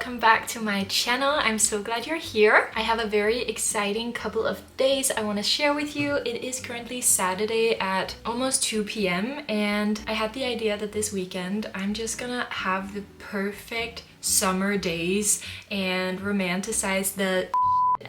welcome back to my channel. I'm so glad you're here. I have a very exciting couple of days I want to share with you. It is currently Saturday at almost 2 p.m. and I had the idea that this weekend I'm just gonna have the perfect summer days and romanticize the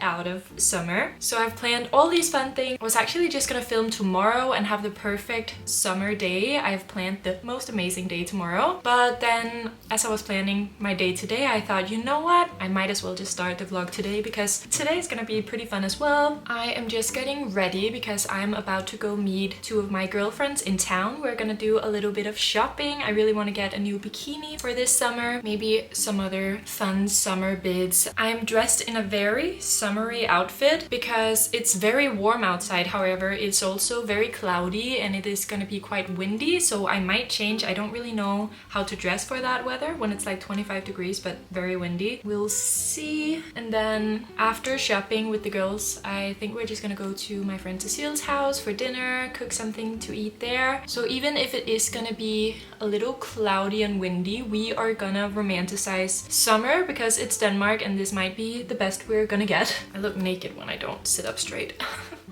out of summer. So I've planned all these fun things. I was actually just gonna film tomorrow and have the perfect summer day. I've planned the most amazing day tomorrow, but then as I was planning my day today, I thought, you know what, I might as well just start the vlog today because today is gonna be pretty fun as well. I am just getting ready because I'm about to go meet two of my girlfriends in town. We're gonna do a little bit of shopping. I really want to get a new bikini for this summer, maybe some other fun summer bits. I'm dressed in a very summery outfit because it's very warm outside. However, it's also very cloudy and it is going to be quite windy, so I might change. I don't really know how to dress for that weather when it's like 25 degrees but very windy. We'll see. And then after shopping with the girls, I think we're just gonna go to my friend Cecile's house for dinner, cook something to eat there. So even if it is gonna be a little cloudy and windy, we are gonna romanticize summer because it's Denmark and this might be the best we're gonna get. I look naked when I don't sit up straight.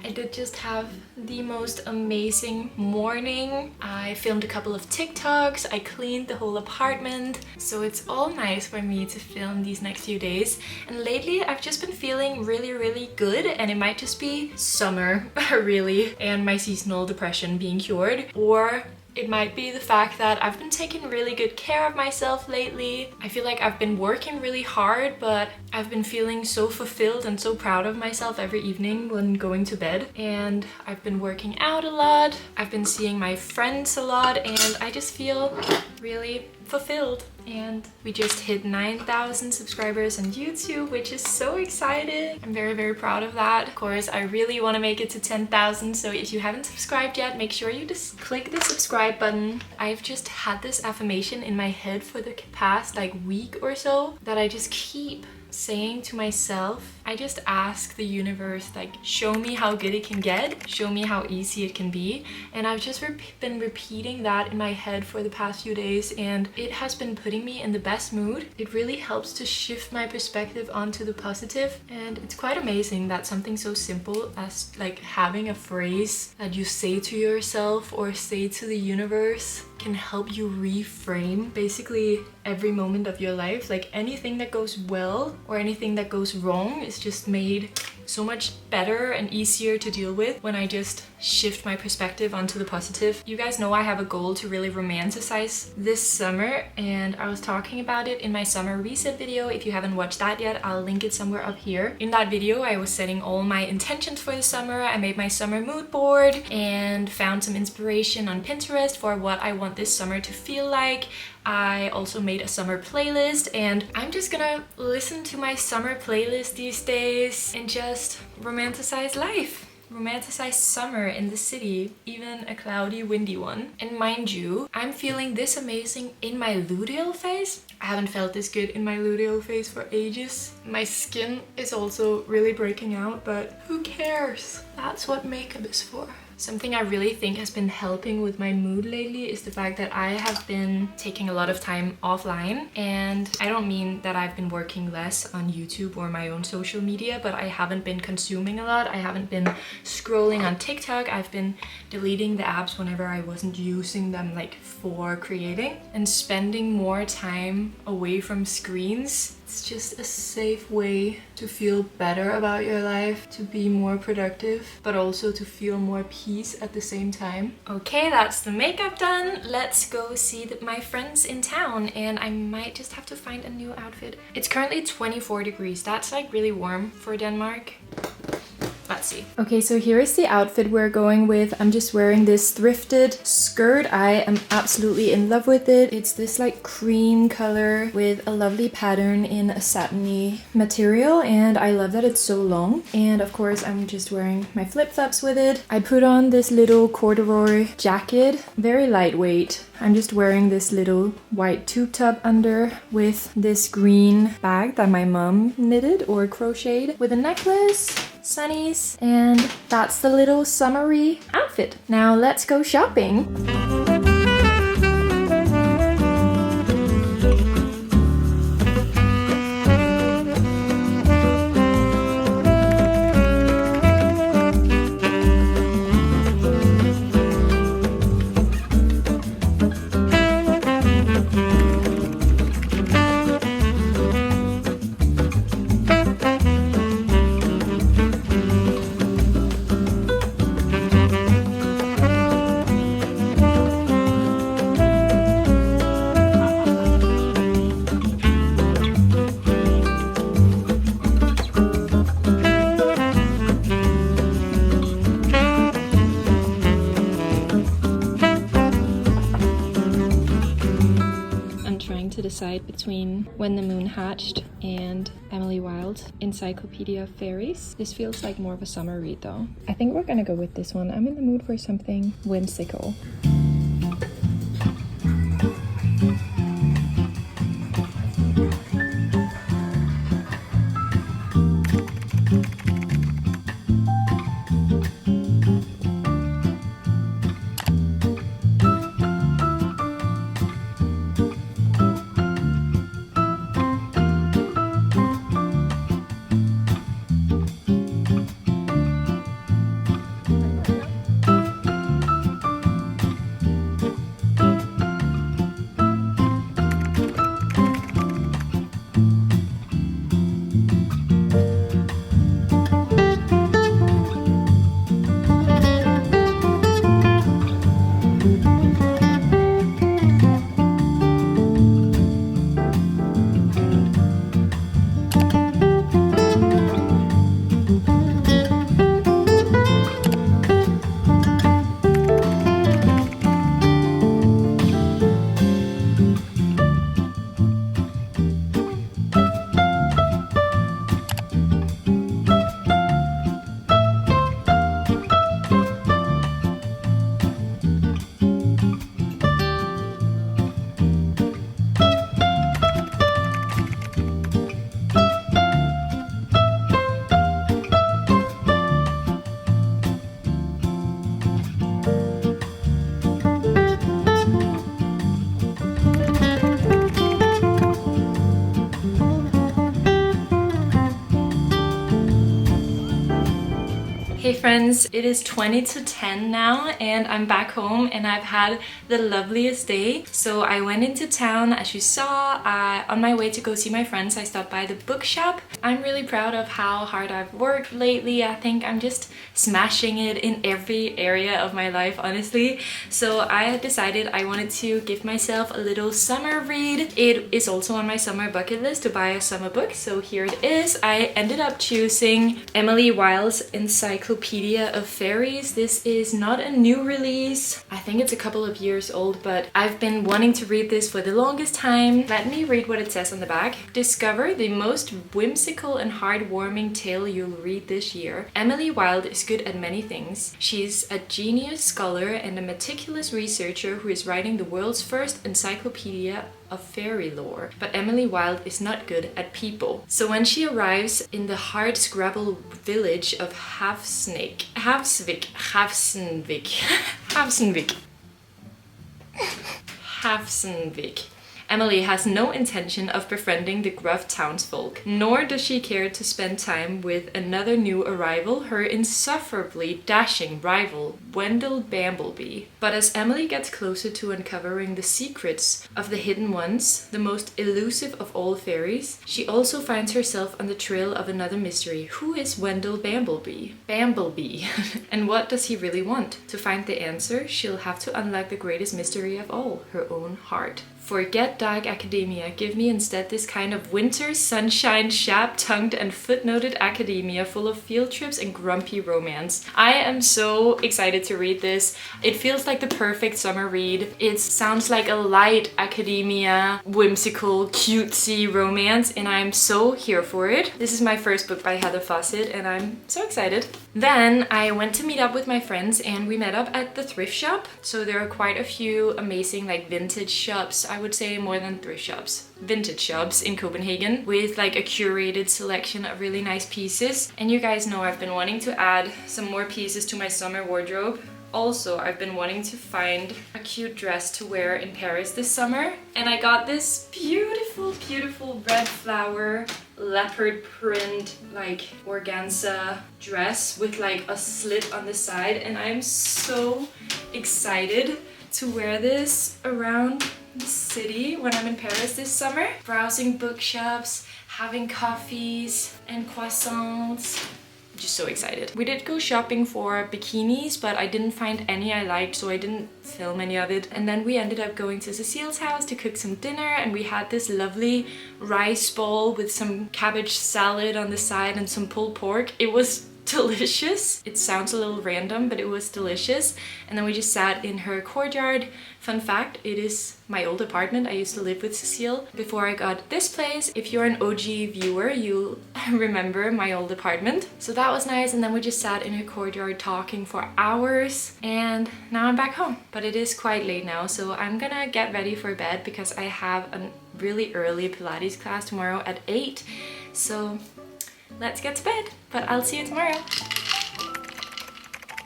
I did just have the most amazing morning. I filmed a couple of TikToks, I cleaned the whole apartment, so it's all nice for me to film these next few days. And lately I've just been feeling really good, and it might just be summer really, and my seasonal depression being cured, or it might be the fact that I've been taking really good care of myself lately. I feel like I've been working really hard, but I've been feeling so fulfilled and so proud of myself every evening when going to bed. And I've been working out a lot. I've been seeing my friends a lot, and I just feel really fulfilled. And we just hit 9,000 subscribers on YouTube, which is so exciting. I'm very proud of that. Of course, I really want to make it to 10,000, so if you haven't subscribed yet, make sure you just click the subscribe button. I've just had this affirmation in my head for the past like week or so that I just keep saying to myself. I just ask the universe, like, show me how good it can get, show me how easy it can be. And I've just been repeating that in my head for the past few days, and it has been putting me in the best mood. It really helps to shift my perspective onto the positive, and it's quite amazing that something so simple as like having a phrase that you say to yourself or say to the universe can help you reframe basically every moment of your life. Like anything that goes well or anything that goes wrong is just made so much better and easier to deal with when I just shift my perspective onto the positive. You guys know I have a goal to really romanticize this summer, and I was talking about it in my summer reset video. If you haven't watched that yet, I'll link it somewhere up here. In that video, I was setting all my intentions for the summer. I made my summer mood board and found some inspiration on Pinterest for what I want this summer to feel like. I also made a summer playlist, and I'm just gonna listen to my summer playlist these days and just romanticize life. Romanticize summer in the city, even a cloudy, windy one. And mind you, I'm feeling this amazing in my luteal phase. I haven't felt this good in my luteal phase for ages. My skin is also really breaking out, but who cares? That's what makeup is for. Something I really think has been helping with my mood lately is the fact that I have been taking a lot of time offline. And I don't mean that I've been working less on YouTube or my own social media, but I haven't been consuming a lot. I haven't been scrolling on TikTok. I've been deleting the apps whenever I wasn't using them like for creating, and spending more time away from screens. It's just a safe way to feel better about your life, to be more productive, but also to feel more peace at the same time. Okay, that's the makeup done. Let's go see my friends in town, and I might just have to find a new outfit. It's currently 24 degrees. That's like really warm for Denmark. Let's see. Okay, so here is the outfit we're going with. I'm just wearing this thrifted skirt. I am absolutely in love with it. It's this like cream color with a lovely pattern in a satiny material, and I love that it's so long. And of course, I'm just wearing my flip-flops with it. I put on this little corduroy jacket, very lightweight. I'm just wearing this little white tube top under with this green bag that my mom knitted or crocheted with a necklace, sunnies, and that's the little summery outfit. Now let's go shopping. decide between When the Moon Hatched and Emily Wilde's Encyclopedia of Fairies. This feels like more of a summer read though. I think we're gonna go with this one. I'm in the mood for something whimsical. Hey friends, it is 20 to 10 now and I'm back home and I've had the loveliest day. So I went into town, as you saw. On my way to go see my friends, I stopped by the bookshop. I'm really proud of how hard I've worked lately. I think I'm just smashing it in every area of my life, honestly. So I had decided I wanted to give myself a little summer read. It is also on my summer bucket list to buy a summer book, so here it is. I ended up choosing Emily Wilde's Encyclopedia of Fairies. This is not a new release. I think it's a couple of years old, but I've been wanting to read this for the longest time. Let me read what it says on the back. Discover the most whimsical and heartwarming tale you'll read this year. Emily Wilde is good at many things. She's a genius scholar and a meticulous researcher who is writing the world's first encyclopedia of fairy lore. But Emily Wilde is not good at people. So when she arrives in the hard-scrabble village of Havsvik, Emily has no intention of befriending the gruff townsfolk, nor does she care to spend time with another new arrival, her insufferably dashing rival, Wendell Bambleby. But as Emily gets closer to uncovering the secrets of the hidden ones, the most elusive of all fairies, she also finds herself on the trail of another mystery. Who is Wendell Bambleby? And what does he really want? To find the answer, she'll have to unlock the greatest mystery of all, her own heart. Forget dark academia, give me instead this kind of winter sunshine, sharp-tongued and footnoted academia full of field trips and grumpy romance. I am so excited to read this. It feels like the perfect summer read. It sounds like a light academia, whimsical, cutesy romance, and I'm so here for it. This is my first book by Heather Fawcett and I'm so excited. Then I went to meet up with my friends and we met up at the thrift shop. So there are quite a few amazing like vintage shops. I would say more than thrift shops. Vintage shops in Copenhagen with like a curated selection of really nice pieces. And you guys know I've been wanting to add some more pieces to my summer wardrobe. Also, I've been wanting to find a cute dress to wear in Paris this summer. And I got this beautiful, beautiful red flower leopard print like organza dress with like a slit on the side. And I'm so excited to wear this around the city when I'm in Paris this summer. Browsing bookshops, having coffees and croissants. Just so excited. We did go shopping for bikinis, but I didn't find any I liked, so I didn't film any of it. And then we ended up going to Cecile's house to cook some dinner, and we had this lovely rice bowl with some cabbage salad on the side and some pulled pork. It was delicious. It sounds a little random, but it was delicious. And then we just sat in her courtyard. Fun fact, it is my old apartment. I used to live with Cecile before I got this place. If you're an OG viewer, you'll remember my old apartment. So that was nice. And then we just sat in her courtyard talking for hours. And now I'm back home. But it is quite late now, so I'm gonna get ready for bed because I have a really early Pilates class tomorrow at 8. So let's get to bed. But I'll see you tomorrow.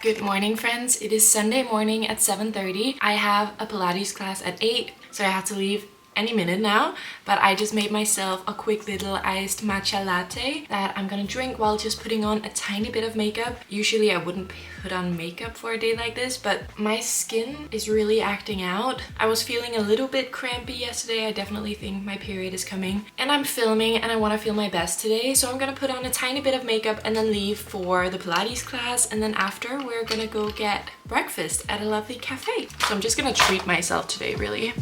Good morning, friends. It is Sunday morning at 7:30. I have a Pilates class at 8, so I have to leave any minute now, but I just made myself a quick little iced matcha latte that I'm gonna drink while just putting on a tiny bit of makeup. Usually I wouldn't put on makeup for a day like this, but my skin is really acting out. I was feeling a little bit crampy yesterday. I definitely think my period is coming, and I'm filming and I want to feel my best today, so I'm gonna put on a tiny bit of makeup and then leave for the Pilates class, and then after we're gonna go get breakfast at a lovely cafe. So I'm just gonna treat myself today, really.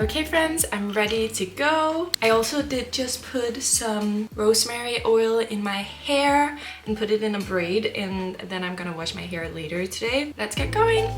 Okay friends, I'm ready to go. I also did just put some rosemary oil in my hair and put it in a braid, and then I'm gonna wash my hair later today. Let's get going.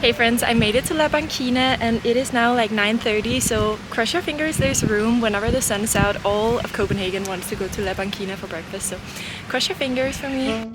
Hey friends, I made it to La Banchina and it is now like 9:30, so cross your fingers there's room. Whenever the sun is out, all of Copenhagen wants to go to La Banchina for breakfast, so cross your fingers for me.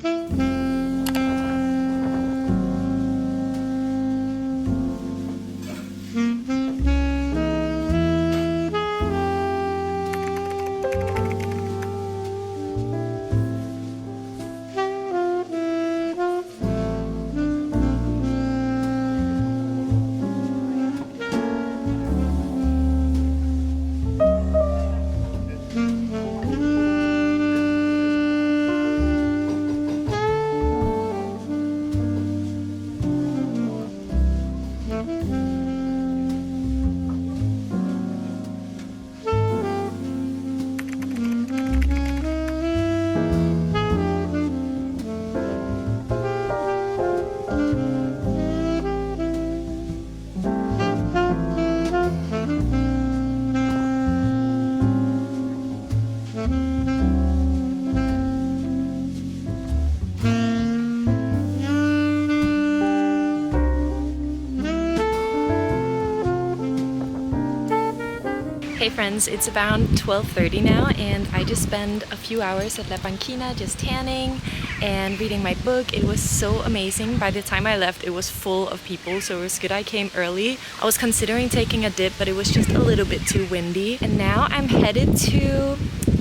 Hey friends, it's around 12:30 now and I just spent a few hours at La Banchina just tanning and reading my book. It was so amazing. By the time I left, it was full of people, so it was good I came early. I was considering taking a dip, but it was just a little bit too windy. And now I'm headed to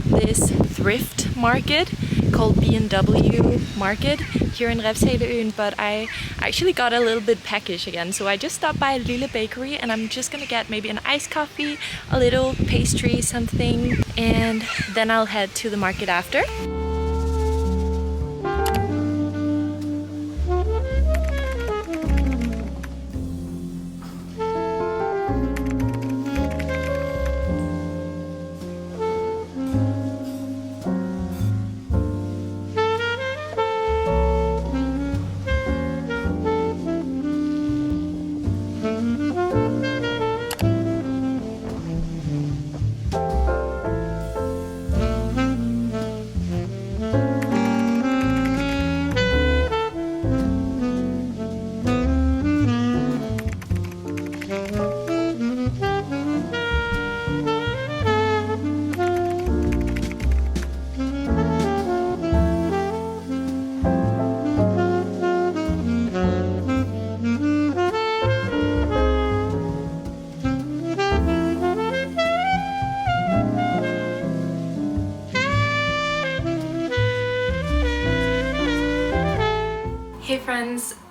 this thrift market called B&W Market here in Refshaleøen, but I actually got a little bit peckish again, so I just stopped by Lille bakery and I'm just gonna get maybe an iced coffee, a little pastry, something, and then I'll head to the market after.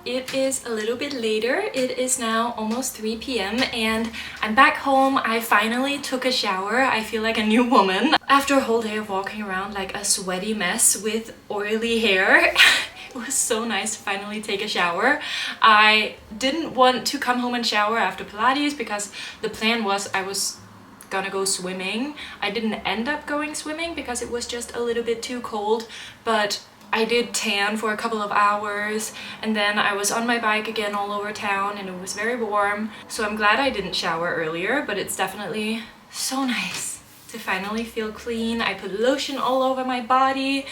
It is a little bit later. It is now almost 3 p.m. and I'm back home. I finally took a shower. I feel like a new woman after a whole day of walking around like a sweaty mess with oily hair. It was so nice to finally take a shower. I didn't want to come home and shower after Pilates because the plan was I was gonna go swimming. I didn't end up going swimming because it was just a little bit too cold, but I did tan for a couple of hours and then I was on my bike again all over town and it was very warm. So I'm glad I didn't shower earlier, but it's definitely so nice to finally feel clean. I put lotion all over my body.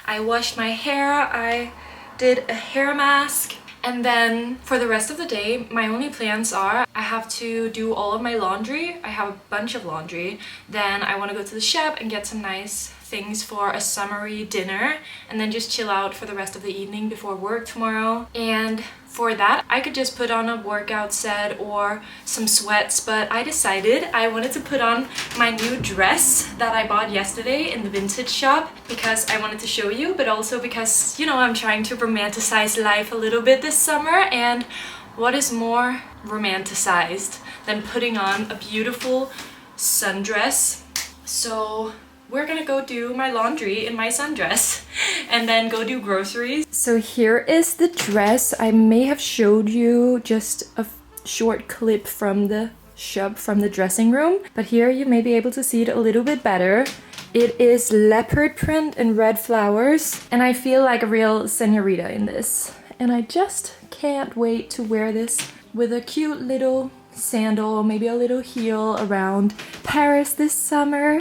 I washed my hair. I did a hair mask. And then for the rest of the day, my only plans are I have to do all of my laundry. I have a bunch of laundry. Then I want to go to the shop and get some nice things for a summery dinner and then just chill out for the rest of the evening before work tomorrow. And for that, I could just put on a workout set or some sweats, but I decided I wanted to put on my new dress that I bought yesterday in the vintage shop because I wanted to show you, but also because, you know, I'm trying to romanticize life a little bit this summer, and what is more romanticized than putting on a beautiful sundress? So we're gonna go do my laundry in my sundress and then go do groceries. So here is the dress. I may have showed you just a short clip from the shop, from the dressing room, but here you may be able to see it a little bit better. It is leopard print and red flowers, and I feel like a real senorita in this. And I just can't wait to wear this with a cute little sandal, maybe a little heel around Paris this summer.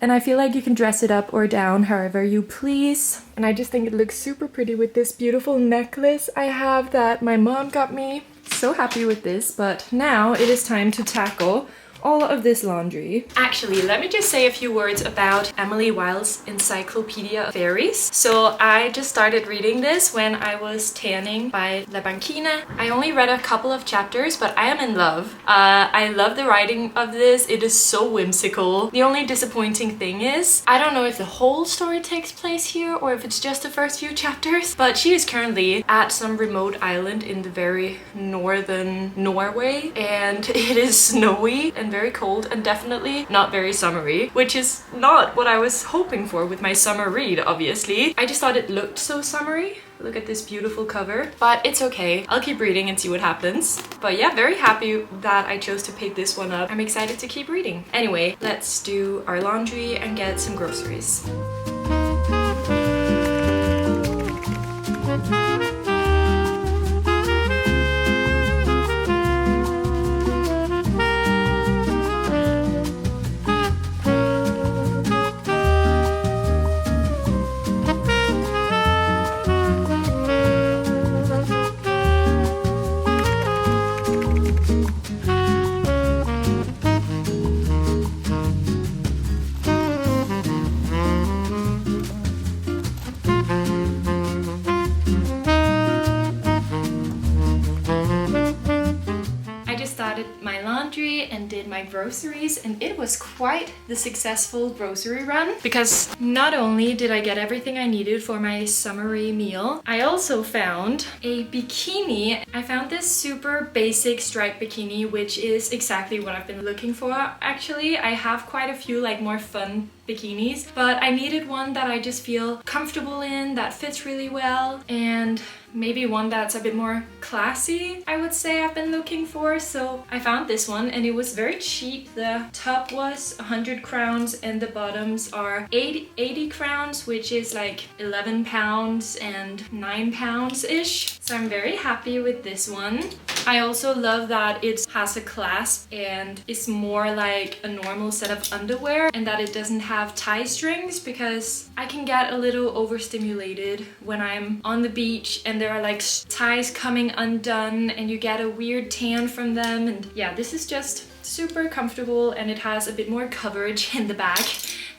And I feel like you can dress it up or down however you please. And I just think it looks super pretty with this beautiful necklace I have that my mom got me. So happy with this, but now it is time to tackle all of this laundry. Actually, let me just say a few words about Emily Wilde's Encyclopedia of Fairies. So I just started reading this when I was tanning by La Banchina. I only read a couple of chapters, but I am in love. I love the writing of this. It is so whimsical. The only disappointing thing is, I don't know if the whole story takes place here or if it's just the first few chapters, but she is currently at some remote island in the very northern Norway, and it is snowy and very cold and definitely not very summery, which is not what I was hoping for with my summer read, obviously. I just thought it looked so summery. Look at this beautiful cover, but it's okay. I'll keep reading and see what happens. But yeah, very happy that I chose to pick this one up. I'm excited to keep reading. Anyway, let's do our laundry and get some groceries. My laundry and did my groceries, and it was quite the successful grocery run because not only did I get everything I needed for my summery meal, I also found a bikini. I found this super basic striped bikini, which is exactly what I've been looking for. Actually, I have quite a few like more fun bikinis, but I needed one that I just feel comfortable in, that fits really well, and maybe one that's a bit more classy, I would say I've been looking for. So I found this one and it was very cheap. The top was 100 crowns and the bottoms are 80 crowns, which is like 11 pounds and 9 pounds-ish. So I'm very happy with this one. I also love that it has a clasp and is more like a normal set of underwear, and that it doesn't have tie strings, because I can get a little overstimulated when I'm on the beach and there are like ties coming undone and you get a weird tan from them. And yeah, this is just super comfortable and it has a bit more coverage in the back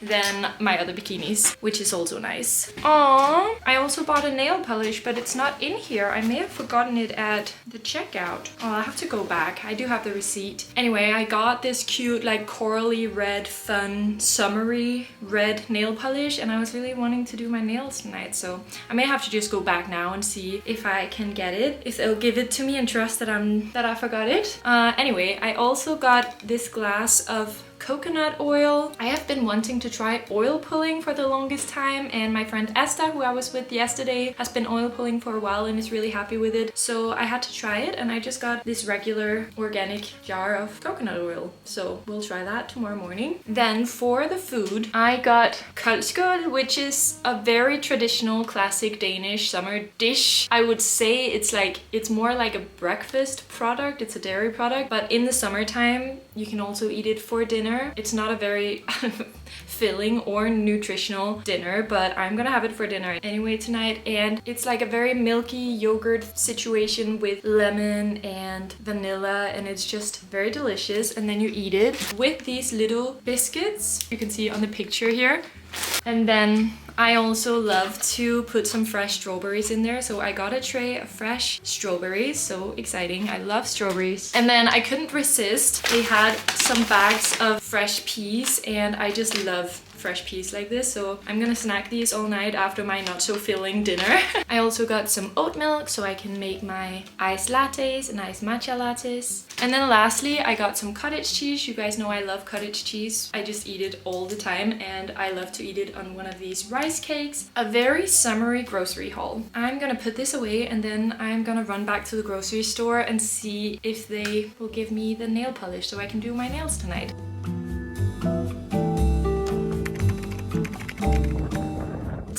than my other bikinis, which is also nice. Aww, I also bought a nail polish, but it's not in here. I may have forgotten it at the checkout. Oh, I'll have to go back. I do have the receipt. Anyway, I got this cute like corally red, fun, summery red nail polish, and I was really wanting to do my nails tonight, so I may have to just go back now and see if I can get it, if they'll give it to me and trust that I forgot it. Anyway, I also got this glass of coconut oil. I have been wanting to try oil pulling for the longest time, and my friend Esther, who I was with yesterday, has been oil pulling for a while and is really happy with it. So I had to try it, and I just got this regular organic jar of coconut oil. So we'll try that tomorrow morning. Then for the food, I got koldskål, which is a very traditional classic Danish summer dish. I would say it's more like a breakfast product. It's a dairy product, but in the summertime you can also eat it for dinner. It's not a very filling or nutritional dinner, but I'm gonna have it for dinner anyway tonight, and it's like a very milky yogurt situation with lemon and vanilla, and it's just very delicious. And then you eat it with these little biscuits you can see on the picture here. And then I also love to put some fresh strawberries in there, so I got a tray of fresh strawberries. So exciting, I love strawberries. And then I couldn't resist, they had some bags of fresh peas, and I just love fresh peas like this, so I'm gonna snack these all night after my not so filling dinner. I also got some oat milk so I can make my iced lattes and iced matcha lattes. And then lastly, I got some cottage cheese. You guys know I love cottage cheese. I just eat it all the time, and I love to eat it on one of these rice cakes. A very summery grocery haul. I'm gonna put this away, and then I'm gonna run back to the grocery store and see if they will give me the nail polish so I can do my nails tonight.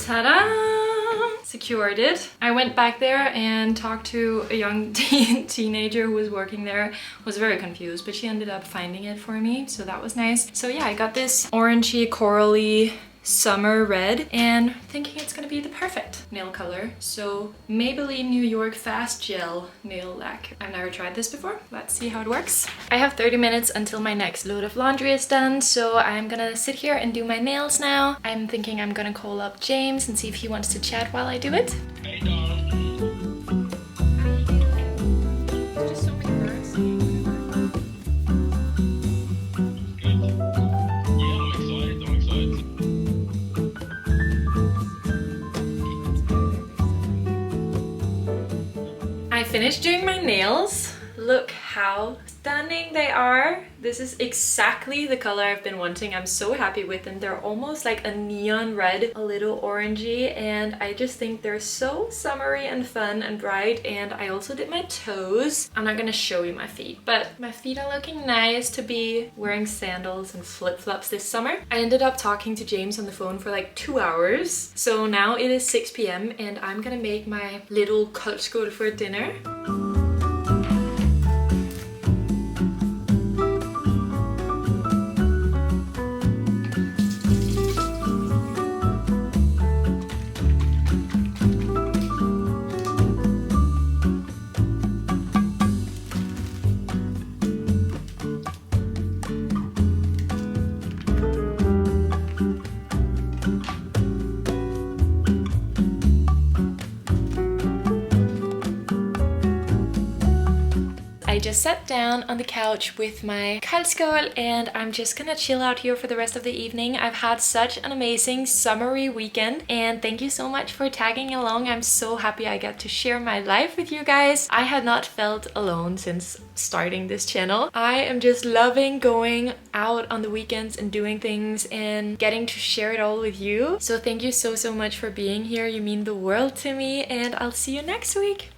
Ta-da! Secured it. I went back there and talked to a young teenager who was working there. Was very confused, but she ended up finding it for me, so that was nice. So yeah, I got this orangey, corally summer red, and thinking it's gonna be the perfect nail color. So Maybelline New York Fast Gel Nail Lacquer. I've never tried this before. Let's see how it works. I have 30 minutes until my next load of laundry is done, so I'm gonna sit here and do my nails now. I'm thinking I'm gonna call up James and see if he wants to chat while I do it. Hey, darling. I finished doing my nails. Look how stunning they are. This is exactly the color I've been wanting. I'm so happy with them. They're almost like a neon red, a little orangey, and I just think they're so summery and fun and bright. And I also did my toes. I'm not gonna show you my feet, but my feet are looking nice to be wearing sandals and flip-flops this summer. I ended up talking to James on the phone for like 2 hours. So now it is 6 p.m. and I'm gonna make my little koldskål for dinner. I just sat down on the couch with my koldskål, and I'm just gonna chill out here for the rest of the evening. I've had such an amazing summery weekend, and thank you so much for tagging along. I'm so happy I got to share my life with you guys. I had not felt alone since starting this channel. I am just loving going out on the weekends and doing things and getting to share it all with you. So thank you so much for being here. You mean the world to me, and I'll see you next week.